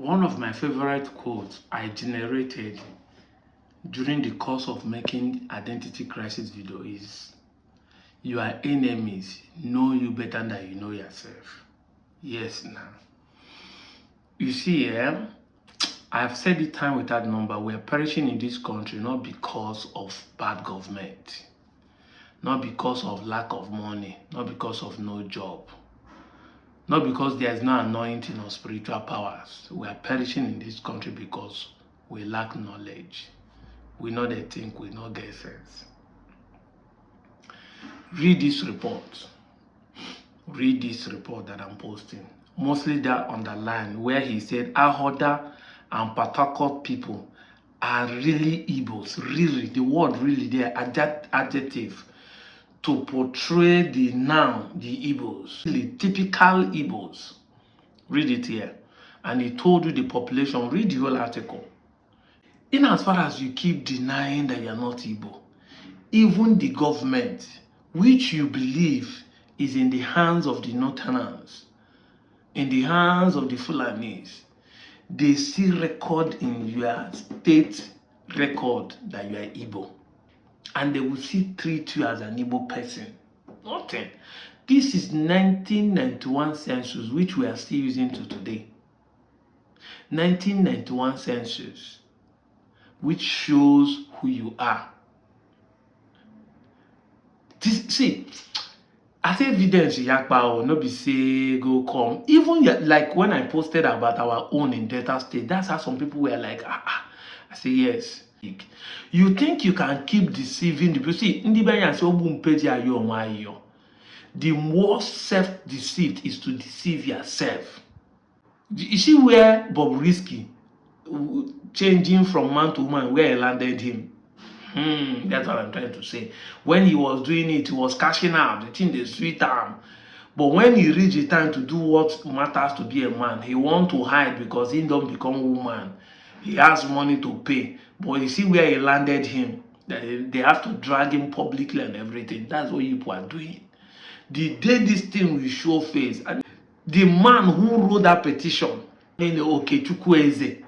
One of my favorite quotes I generated during the course of making identity crisis video is, your enemies know you better than you know yourself. Yes, now. You see, I've said it time without number, we are perishing in this country not because of bad government, not because of lack of money, not because of no job, not because there is no anointing or spiritual powers. We are perishing in this country because we lack knowledge. We know they think, we know get sense. Read this report. Read this report that I'm posting. Mostly that underline where he said Ahoda and Patakot people are really Igbos. Really, the word really there, adjective to portray the noun, the Igbos, the typical Igbos. Read it here. And he told you the population. Read the whole article. In as far as you keep denying that you are not Igbo, even the government, which you believe is in the hands of the Northerners, in the hands of the Fulanis, they still record in your state record that you are Igbo. And they will still treat you as an Igbo person. Nothing. This is 1991 census, which we are still using to today. 1991 census, which shows who you are. See, as evidence, yakpa no be say go come. Even like when I posted about our own in Delta State, that's how some people were like, I say yes. You think you can keep deceiving the people? See, the most self-deceived is to deceive yourself. You see where Bob Risky changing from man to woman, where I landed him. That's what I'm trying to say. When he was doing it, he was cashing out. The thing is sweet arm. But when he reached the time to do what matters to be a man, he want to hide because he don't become woman. He has money to pay. But you see where he landed him. They have to drag him publicly and everything. That's what you people are doing. The day this thing will show face, and the man who wrote that petition, Ikweres.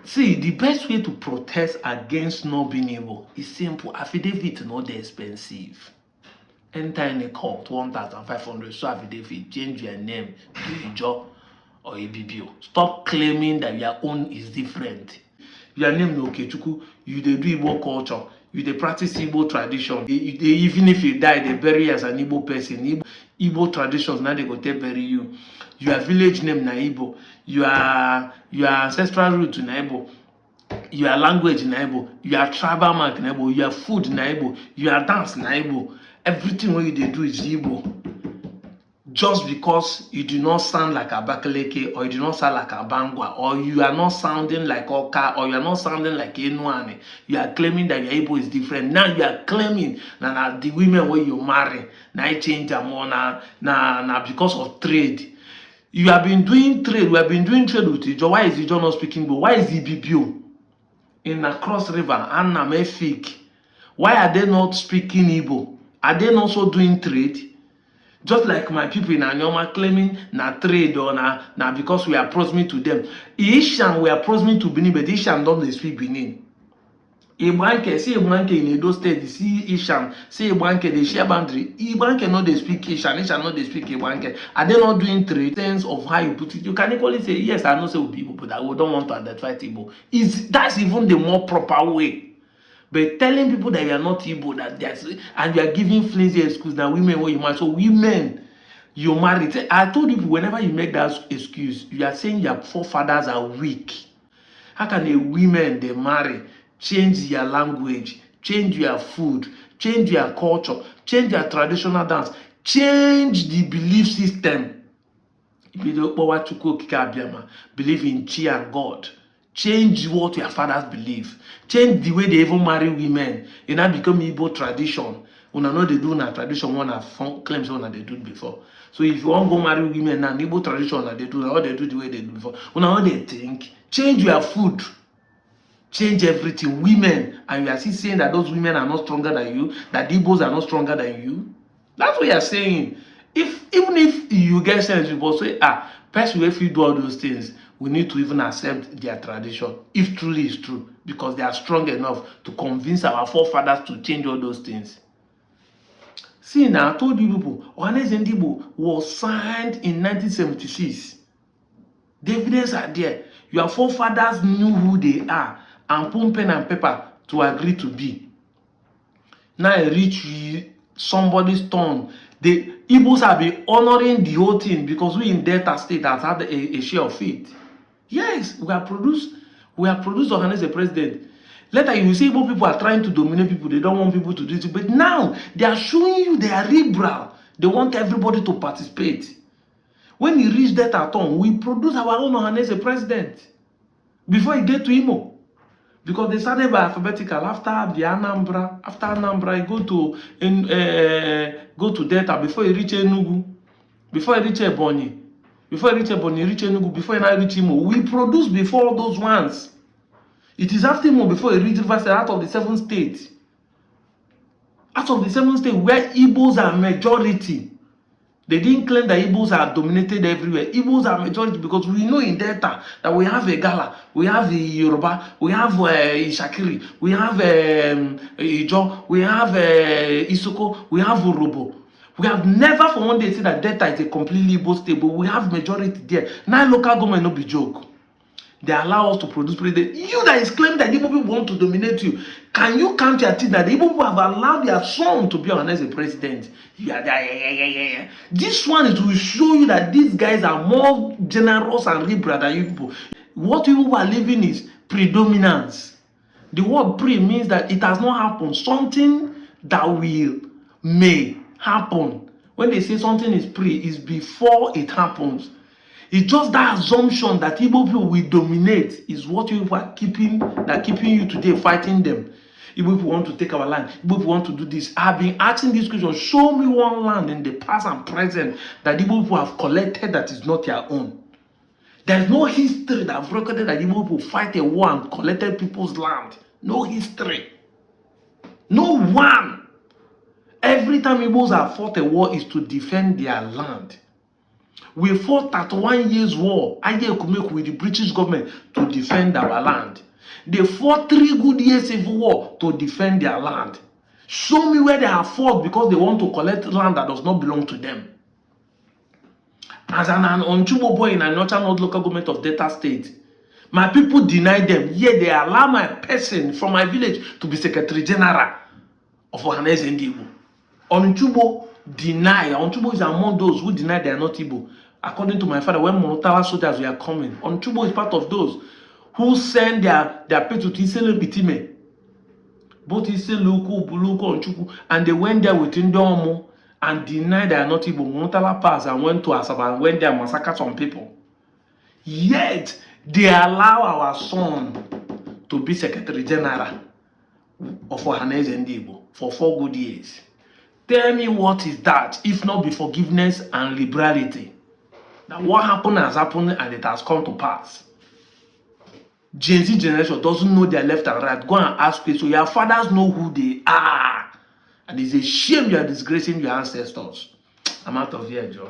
See, the best way to protest against not being able is simple. Affidavit not expensive. Enter in a court, 1,500. So affidavit, change your name to Ijo or Ibibio. Stop claiming that your own is different. Your name no Okechukwu, you dey do Igbo culture, you dey practice Igbo tradition. Even if you die, they bury you as an Igbo person. Igbo traditions, now they go take bury you. Your village name na Igbo, your ancestral root na Igbo, your language na Igbo, your tribal mark na Igbo, your food na Igbo, your dance na Igbo. Everything what you do is Igbo. Just because you do not sound like Abakaleke, or you do not sound like Abangwa, or you are not sounding like Oka, or you are not sounding like Enuane, you are claiming that your Igbo is different. Now you are claiming that the women where you marry, now you change them more now because of trade. You have been doing trade. We have been doing trade with Ijo. Why is Ijo not speaking Igbo? Why is Ibibio in a cross river and Namefik? Why are they not speaking Igbo? Are they not also doing trade? Just like my people in Anyoma claiming na trade or na because we are proximate to them. Ishan we are proximate to Benin, but Ishan don't speak Benin. Ibanke, see Ibanke in Edo State, see Ishan, see Ibanke, they share boundary. Ibanke not they speak Ishan, Ishan not they speak Ibanke. Are they not doing trade? Sense of how you put it, you can equally say yes. I know say we people, but I don't want to identify Igbo. That's even the more proper way. But telling people that you are not Igbo, and you are giving flimsy excuse that women when you marry. So women, you marry. I told you whenever you make that excuse, you are saying your forefathers are weak. How can a women they marry, change their language, change your food, change your culture, change your traditional dance, change the belief system? If you don't believe in Chi and God. Change what your fathers believe. Change the way they even marry women. You now become Igbo tradition. Una know they do na tradition, one have claims one they do before. So if you want to go marry women now, Igbo tradition they do, now they do the way they do before. Una know they think. Change your food. Change everything. Women, and you are still saying that those women are not stronger than you, that the Igbos are not stronger than you. That's what you are saying. Even if you get sense, you will say, person if you do all those things, we need to even accept their tradition, if truly it's true, because they are strong enough to convince our forefathers to change all those things. See, now I told you people, Ohaneze Igbo was signed in 1976. The evidence are there. Your forefathers knew who they are and put pen and paper to agree to be. Now I reach somebody's turn. The Igbos have been honoring the whole thing because we in Delta State have had a share of it. Yes, we have produced Ohaneze president. Later you will see Igbo people are trying to dominate people. They don't want people to do it. But now they are showing you they are liberal. They want everybody to participate. When he reached that turn, we produce our own Ohaneze president before he get to Imo. Because they started by alphabetical. After the Anambra, he go to Delta before he reach Enugu, before he reach Ebonyi, before he reach Enugu, before he now reach Imo. We produce before all those ones. It is after Imo before he reach River State, out of the 7 states. Out of the 7 states where Igbos are majority. They didn't claim that Igbos are dominated everywhere. Igbos are majority because we know in Delta that we have a Gala, we have the Yoruba, we have Ishakiri, we have Ijo, we have Isoko, we have Urobo. We have never for one day said that Delta is a completely Igbo state, but we have majority there. Now local government no be joke. They allow us to produce president. You that is claiming that the Igbo people want to dominate you, can you count your teeth that the Igbo people have allowed their son to be on as a president? Yeah. This one is to show you that these guys are more generous and liberal than you people. What you people are living is predominance. The word pre means that it has not happened. Something that may happen. When they say something is pre, is before it happens. It's just that assumption that Igbo people will dominate is what you are keeping you today fighting them. Igbo people want to take our land. Igbo people want to do this. I've been asking this question. Show me one land in the past and present that Igbo people have collected that is not their own. There's no history that I've recorded that Igbo people fight a war and collected people's land. No history. No one. Every time Igbos have fought a war is to defend their land. We fought 31 years war, with the British government to defend our land. They fought 3 good years civil war to defend their land. Show me where they have fought because they want to collect land that does not belong to them. As an Onchubo boy in a northern local government of Delta State, my people deny them, yet they allow my person from my village to be Secretary General of Ohaneze Igbo. Onchubo deny. Onchubo is among those who deny they are not Igbo. According to my father, when Monotawa soldiers were coming, Onchubo is part of those who send their people to Isele Bitime. Both Isele, Buluko, Onchuku, and they went there with Ndomo and denied they are not Igbo. Monotawa passed and went to Asaba and went there and massacred some people. Yet, they allow our son to be Secretary General of Ohaneze Igbo for 4 good years. Tell me what is that, if not be forgiveness and liberality? Now what happened has happened and it has come to pass. Gen Z generation doesn't know their left and right. Go and ask questions. Your fathers know who they are. And it's a shame you are disgracing your ancestors. I'm out of here, Joe.